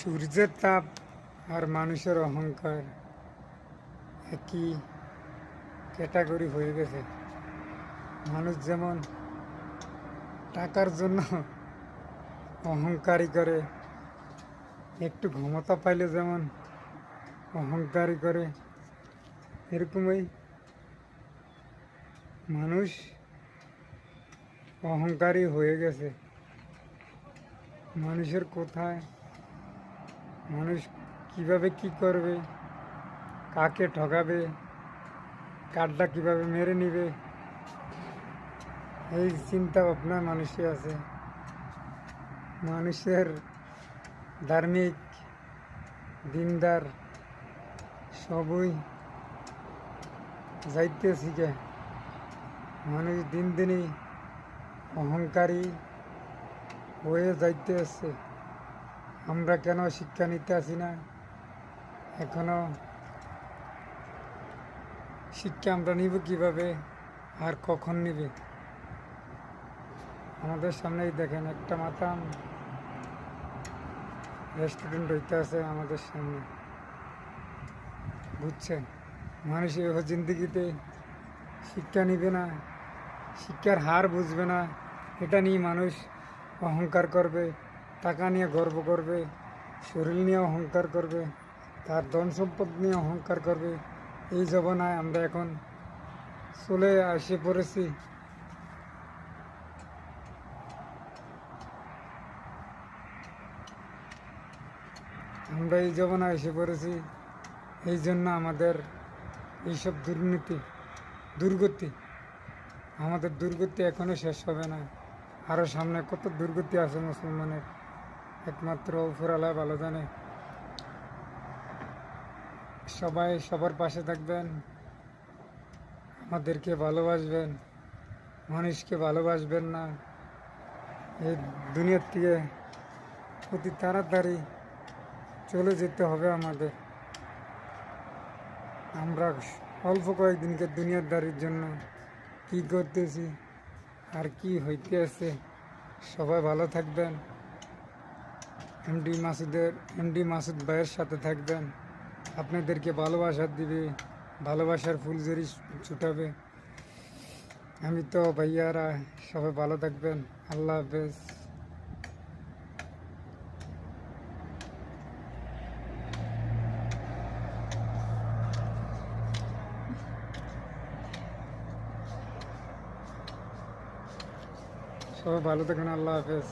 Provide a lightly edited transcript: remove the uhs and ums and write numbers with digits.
সূর্যের তাপ আর মানুষের অহংকার একই ক্যাটাগরি হয়ে গেছে। মানুষ যেমন টাকার জন্য অহংকারী করে, একটু ক্ষমতা পাইলে যেমন অহংকারী করে, এরকমই মানুষ অহংকারী হয়ে গেছে। মানুষের কোথায়, মানুষ কিভাবে কি করবে, কাকে ঠকাবে, কাঠটা কিভাবে মেরে নিবে, এই চিন্তা ভাবনা মানুষে আছে। মানুষের ধার্মিক দিনদার সবই যাইতে শিখে। মানুষ দিন দিনই অহংকারী হয়ে যাইতে আসছে। আমরা কেন শিক্ষা নিতে আসি না? এখনো শিক্ষা আমরা নিব কিভাবে আর কখন নিবে? আমাদের সামনেই দেখেন একটা মাতাম রেস্টুরেন্ট হইতে আছে আমাদের সামনে, বুঝছেন? মানুষ এভাবে জিন্দগিতে শিক্ষা নিবে না, শিক্ষার হার বুঝবে না। এটা নিয়ে মানুষ অহংকার করবে, টাকা নিয়ে গর্ব করবে, শরীর নিয়ে অহংকার করবে, তার ধন সম্পদ নিয়ে অহংকার করবে। এই জমানায় আমরা এখন চলে এসে পড়েছি। আমরা এই জমানায় এসে পড়েছি, এই জন্য আমাদের এইসব দুর্গতি, আমাদের দুর্গতি এখনো শেষ হবে না। আরও সামনে কত দুর্গতি আছে মুসলমানের, একমাত্র উপরওয়ালা ভালো জানে। সবাই সবার পাশে থাকবেন, আমাদেরকে ভালোবাসবেন, মানুষকে ভালোবাসবেন না। এই দুনিয়ার থেকে অতি তাড়াতাড়ি চলে যেতে হবে আমাদের। আমরা অল্প কয়েকদিনকে দুনিয়াদারির জন্য কি করতেছি আর কি হইতে আছে। সবাই ভালো থাকবেন, এমডি মাসুদ ভাইয়ের সাথে থাকবেন। আপনাদেরকে ভালোবাসা দিবে, ভালোবাসার ফুলঝুরি ছুটাবে। আমি তো ভাইয়ারা, সবাই ভালো থাকবেন। আল্লাহ হাফেজ। সবাই ভালো থাকবেন। আল্লাহ হাফেজ।